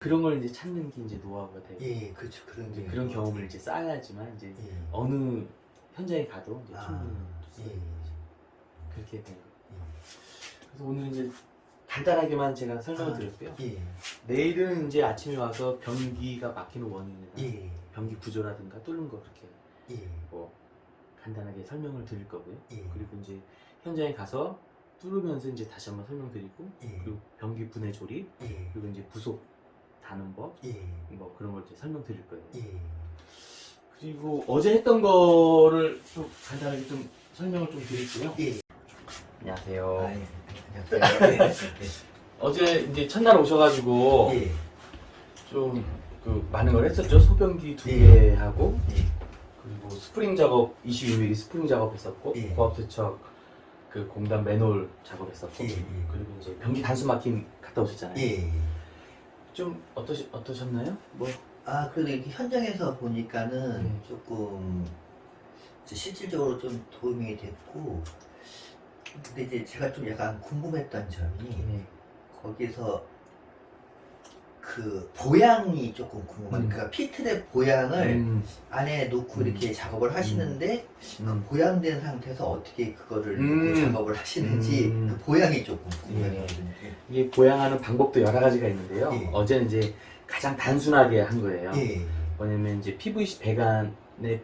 그런 걸 이제 찾는 게 이제 노하우가 되고 예, 그렇죠. 그런 게 그런 경험을 이제 쌓아야지만 이제 예. 어느 현장에 가도 이제 아, 충분히 예. 그렇게 되는 거예요. 예. 그래서 오늘 이제 간단하게만 제가 설명을 아, 드렸고요. 예. 내일은 이제 아침에 와서 변기가 막히는 원인이나 예. 변기 구조라든가 뚫는 거 그렇게 예. 뭐 간단하게 설명을 드릴 거고요. 예. 그리고 이제 현장에 가서 뚫으면서 이제 다시 한번 설명드리고 예. 그리고 변기 분해 조립 예. 그리고 이제 부속 다는 법 예. 뭐 그런 걸 이제 설명드릴 거예요. 예. 그리고 어제 했던 거를 좀 간단하게 좀 설명을 좀 드릴게요. 예. 안녕하세요. 아, 예. 안녕하세요. 어제 이제 첫날 오셔가지고 예. 좀 그 많은 걸 했었죠. 소변기 2개 하고 예. 그리고 스프링 작업 22mm 스프링 작업했었고 예. 고압 세척 그 공단 맨홀 작업했었고 예. 예. 그리고 이제 변기 단수 막힘 갔다 오셨잖아요. 예. 좀 어떠셨나요? 뭐 아, 그래도 이렇게 현장에서 보니까는 예. 조금 실질적으로 좀 도움이 됐고, 근데 이제 제가 좀 약간 궁금했던 점이 예. 거기서 그 보양이 조금 궁금한, 그러니까 피트랩 보양을 안에 놓고 이렇게 작업을 하시는데 그 보양된 상태에서 어떻게 그거를 놓고 작업을 하시는지 그 보양이 조금 궁금했거든요. 이게 보양하는 방법도 여러 가지가 있는데요. 예. 어제는 이제 가장 단순하게 한 거예요. 예. 뭐냐면 이제 PVC 배관에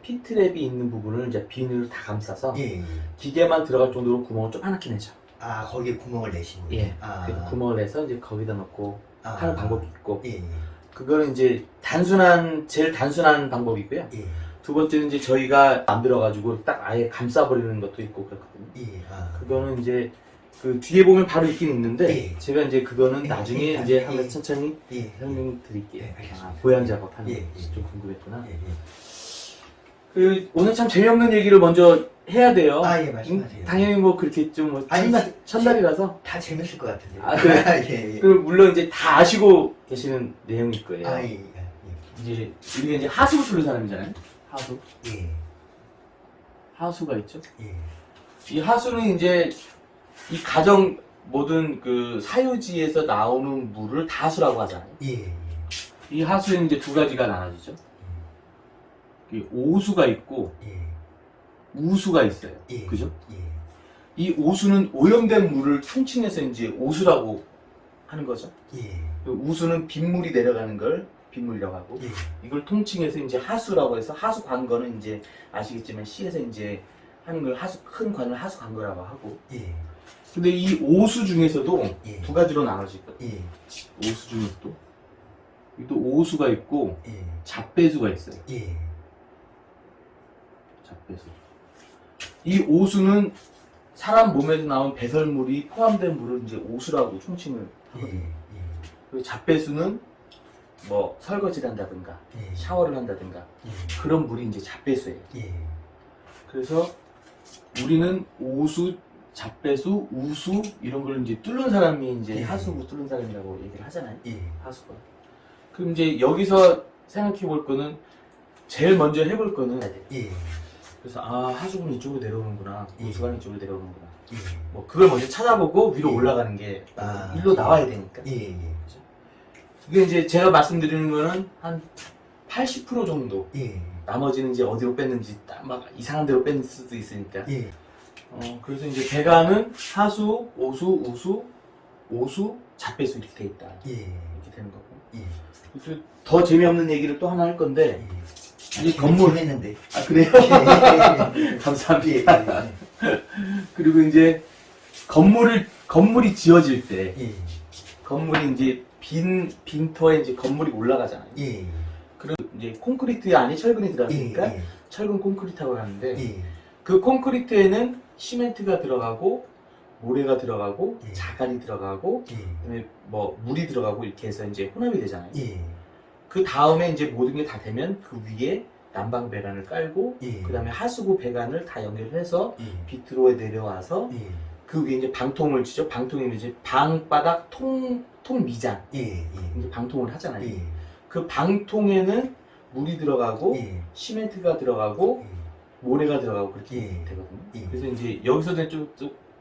피트랩이 있는 부분을 이제 비닐로 다 감싸서 예. 기계만 들어갈 정도로 구멍을 조그맣게 내죠. 아, 거기에 구멍을 내신 거예요? 예. 아. 그 구멍을 내서 이제 거기다 넣고 하는 방법이 있고, 예. 그거는 이제 제일 단순한 방법이고요. 예. 두 번째는 이제 저희가 만들어가지고 딱 아예 감싸버리는 것도 있고 그렇거든요. 예. 아. 그거는 이제 그 뒤에 보면 바로 있긴 있는데 예. 제가 이제 그거는 예. 나중에 예. 이제 예. 한번 천천히 예. 설명드릴게요. 예, 알겠습니다. 보양 작업하는 예. 거 좀 궁금했구나. 예. 예. 그 오늘 참 재미없는 얘기를 먼저 해야 돼요. 아, 예, 말씀하세요. 당연히 뭐 그렇게 좀 뭐 아니, 첫날이라서. 다 재밌을 것 같은데요. 아, 그래요? 예. 예. 그 물론 이제 다 아시고 계시는 내용일 거예요. 아, 예. 예. 이제 우리가 이제 하수 뚫는 사람이잖아요. 하수. 예. 하수가 있죠. 예. 이 하수는 이제 이 가정 모든 그 사유지에서 나오는 물을 다 하수라고 하잖아요. 예. 이 하수에는 이제 두 가지가 나눠지죠. 이 오수가 있고 예. 우수가 있어요. 예. 그죠? 예. 이 오수는 오염된 물을 통칭해서 이제 오수라고 하는 거죠. 예. 그리고 우수는 빗물이 내려가는 걸 빗물이라고 하고, 예. 이걸 통칭해서 이제 하수라고 해서 하수 관거는 이제 아시겠지만 시에서 이제 하는 걸 큰 관을 하수 관거라고 하고, 예. 근데 이 오수 중에서도 예. 두 가지로 나눠지거든요. 예. 오수 중에서도 또 오수가 있고 예. 잡배수가 있어요. 예. 잡배수. 이 오수는 사람 몸에서 나온 배설물이 포함된 물을 이제 오수라고 총칭을 하거든요. 예. 그리고 잡배수는 뭐 설거지를 한다든가 예. 샤워를 한다든가 예. 그런 물이 이제 잡배수예요. 예. 그래서 우리는 오수, 잡배수, 우수 이런 걸 이제 뚫는 사람이 이제 예. 하수구 뚫는 사람이라고 얘기를 하잖아요. 예. 하수가. 그럼 이제 여기서 생각해 볼 거는 제일 먼저 해볼 거는 예. 그래서 하수구는 이쪽으로 내려오는구나, 예. 우수가 이쪽으로 내려오는구나. 예. 뭐 그걸 먼저 찾아보고 위로 예. 올라가는 게 아. 일로 나와야 되니까. 예. 예. 이게 이제 제가 말씀드리는 거는 한 80% 정도. 예. 나머지는 이제 어디로 뺐는지 딱 막 이상한 데로 뺐을 수도 있으니까. 예. 그래서 이제 배관은 하수, 오수, 우수, 오수, 잡배수 이렇게 돼 있다. 예. 이렇게 되는 거고. 예. 또 더 재미없는 얘기를 또 하나 할 건데, 이 이 건물. 했는데. 아, 그래요? 감사합니다. 예. 그리고 이제 건물이 지어질 때, 예. 건물이 이제 빈터에 이제 건물이 올라가잖아요. 예. 그리고 이제 콘크리트 안에 철근이 들어가니까 예. 철근 콘크리트라고 하는데, 예. 그 콘크리트에는 시멘트가 들어가고 모래가 들어가고 예. 자갈이 들어가고 예. 그다음에 뭐 물이 들어가고 이렇게 해서 이제 혼합이 되잖아요. 예. 그 다음에 이제 모든 게 다 되면 그 위에 난방 배관을 깔고 예. 그다음에 하수구 배관을 다 연결해서 예. 비트로에 내려와서 예. 그 위에 이제 방통을 치죠. 방통이 이제 방바닥 통 미장 예. 이제 방통을 하잖아요. 예. 그 방통에는 물이 들어가고 예. 시멘트가 들어가고 모래가 들어가고 그렇게 예. 되거든요. 예. 그래서 이제 여기서는 좀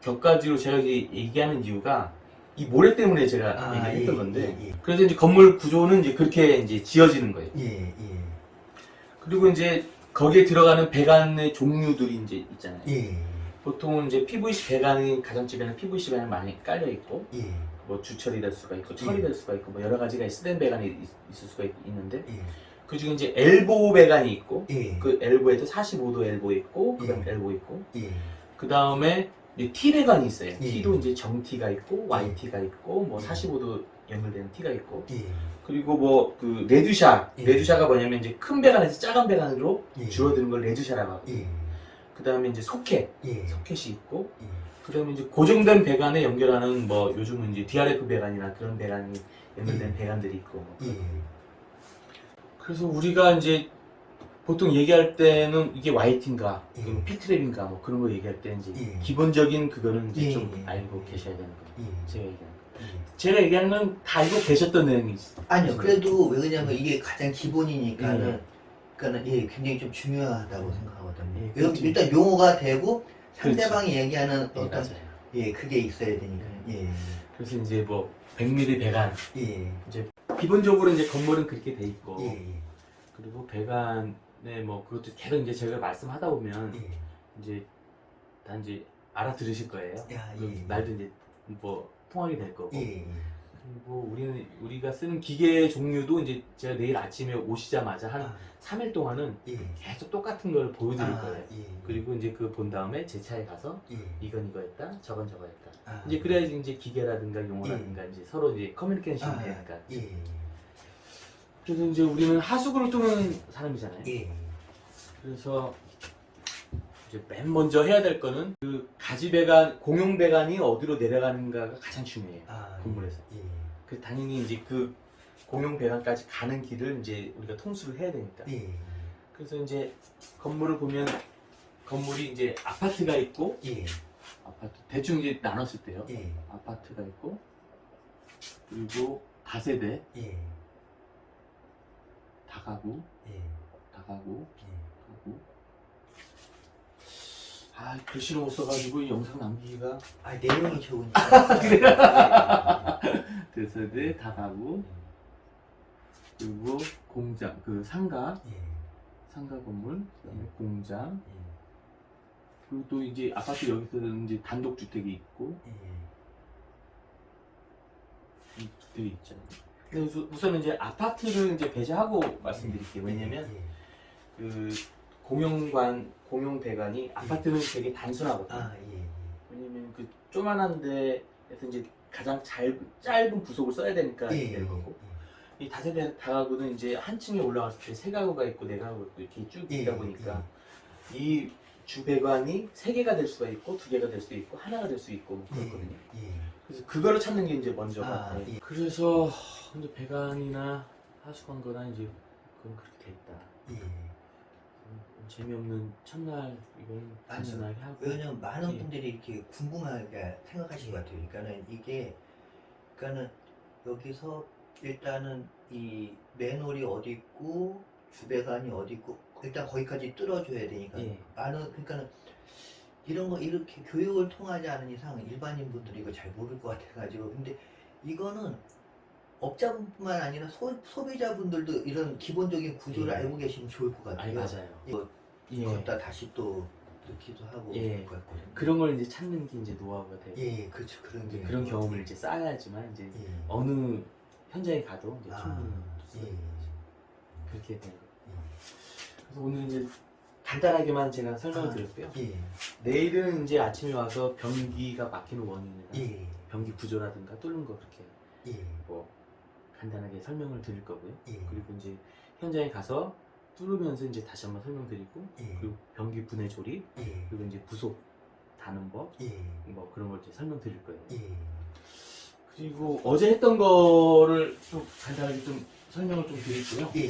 격가지로 제가 이제 얘기하는 이유가 이 모래 때문에 제가 아, 얘기했던 예, 건데 예, 예. 그래서 이제 건물 구조는 이제 그렇게 이제 지어지는 거예요. 예, 예. 그리고 이제 거기에 들어가는 배관의 종류들이 이제 있잖아요. 예. 보통은 이제 PVC 배관이 가정집에는 PVC 배관이 많이 깔려 있고 예. 뭐 주철이 될 수가 있고 철이 예. 될 수가 있고 뭐 여러 가지가 스텐 배관이 있을 수가 있는데 예. 그 중에 이제 엘보 배관이 있고 예. 그 엘보에도 45도 엘보 있고 그다음 예. 엘보 있고 예. 그 다음에 T 배관이 있어요. 예. T도 이제 정T가 있고 예. YT가 있고 뭐 예. 45도 연결되는 T가 있고 예. 그리고 뭐 그 레드샤 예. 레드샤가 뭐냐면 이제 큰 배관에서 작은 배관으로 예. 줄어드는 걸 레드샤라고 하고 예. 그 다음에 이제 소켓 예. 소켓이 있고 예. 그 다음에 이제 고정된 배관에 연결하는 뭐 요즘은 이제 DRF 배관이나 그런 배관이 연결된 예. 배관들이 있고 뭐 예. 그래서 우리가 이제 보통 얘기할 때는 이게 YT인가 예. 필트랩인가 뭐 그런 거 얘기할 때 이제 예. 기본적인 그거는 이제 예. 좀 예. 알고 계셔야 되는 거예요. 예. 제가 얘기하는 거. 예. 제가 얘기하는 건 다 알고 계셨던 내용이 있어요. 아니요, 그래도 왜 그러냐면 이게 가장 기본이니까는, 예. 그러니까는 예, 굉장히 좀 중요하다고 생각하거든요. 예, 왜냐면 그렇죠. 일단 용어가 되고 상대방이 얘기하는 예, 어떤 맞아요. 예, 그게 있어야 되니까. 예. 그래서 이제 뭐 100mm 배관 예. 이제 기본적으로 이제 건물은 그렇게 돼 있고 예. 예. 그리고 배관에 뭐 그것도 계속 이제 제가 말씀하다 보면 예. 이제 다 이제 알아들으실 거예요. 야, 그럼 예. 날도 이제 뭐 통하게 될 거고. 예. 그리고 우리가 쓰는 기계 종류도 이제 제가 내일 아침에 오시자마자 한 아, 3일 동안은 예. 계속 똑같은 걸 보여드릴 아, 거예요. 예. 그리고 이제 그 본 다음에 제 차에 가서 예. 이건 이거였다, 저건 저거였다. 아, 이제 그래야지 이제 기계라든가 용어라든가 이제 서로 이제 커뮤니케이션이 아, 되니까. 예. 그래서 이제 우리는 하수구를 뚫는 사람이잖아요. 예. 그래서 이제 맨 먼저 해야 될 거는 그 가지 배관, 공용 배관이 어디로 내려가는가가 가장 중요해요. 아, 건물에서. 예. 그 당연히 이제 그 공용 배관까지 가는 길을 이제 우리가 통수를 해야 되니까. 예. 그래서 이제 건물을 보면 건물이 이제 아파트가 있고 예. 아파트 대충 이제 나눴을 때요. 예. 아파트가 있고 그리고 다세대, 예. 다가구, 예. 다가구, 예. 가구. 아 글씨를 못 써가지고 이 영상 남기기가 아, 내용이 좋으니까. 대세대, 다가구 그리고 공장 그 상가 예. 상가 건물 그다음에 공장 예. 그리고 또 이제 아파트 여기서는 이제 단독 주택이 있고 예. 주택이 있잖아요. 그래서 우선은 이제 아파트를 이제 배제하고 말씀드릴게요. 왜냐면 예. 그 공용 배관이 아파트는 되게 단순하거든요. 아, 예. 왜냐면 그 조만한 데에서 이제 가장 짧은 부속을 써야 되니까 예. 되는 거고 이 다세대 다가구는 이제 한 층에 올라갔을 때 세 가구가 있고 네 가구가 있고 이렇게 쭉 예. 있다 보니까 이 주배관이 세 개가 될 수가 있고 두 개가 될 수도 있고 하나가 될 수 있고 뭐 그렇거든요. 예. 그래서 그거를 찾는 게 이제 먼저가 아, 돼요. 예. 그래서 이제 배관이나 하수관거나 이제 그건 그렇게 돼 있다. 예. 재미없는 첫날 이건 단순하게 하고. 왜냐면 많은 예. 분들이 이렇게 궁금하게 생각하실 것 같아요. 그러니까는 이게, 그러니까는 여기서 일단은 이 맨홀이 어디 있고 주배관이 어디 있고 일단 거기까지 뚫어줘야 되니까 예. 많은 그러니까는 이런 거 이렇게 교육을 통하지 않은 이상 일반인 분들이 이거 잘 모를 것 같아가지고 근데 이거는 업자분뿐만 아니라 소비자분들도 이런 기본적인 구조를 예. 알고 계시면 좋을 것 같아요. 아니 맞아요. 이거 예. 걷다 다시 또 넣기도 하고 예. 그럴 것 같거든요. 그런 걸 이제 찾는 게 이제 노하우가 돼요. 예, 그렇죠. 그런 이제 게 그런 경험을 이제 쌓아야지만 이제 예. 어느 현장에 가도 이제 아, 충분히 예. 그렇게 되는 거예요. 그래서 오늘 이제 간단하게만 제가 설명을 드렸고요. 예. 내일은 이제 아침에 와서 변기가 막히는 원인이나 예. 변기 구조라든가 뚫는 거 그렇게 예. 뭐 간단하게 설명을 드릴 거고요. 예. 그리고 이제 현장에 가서 뚫으면서 이제 다시 한번 설명드리고 예. 그리고 변기 분해 조립 예. 그리고 이제 부속 다는 법 예. 뭐 그런 걸 이제 설명드릴 거예요. 예. 그리고 어제 했던 거를 좀 간단하게 좀 설명을 좀 드릴게요. 예.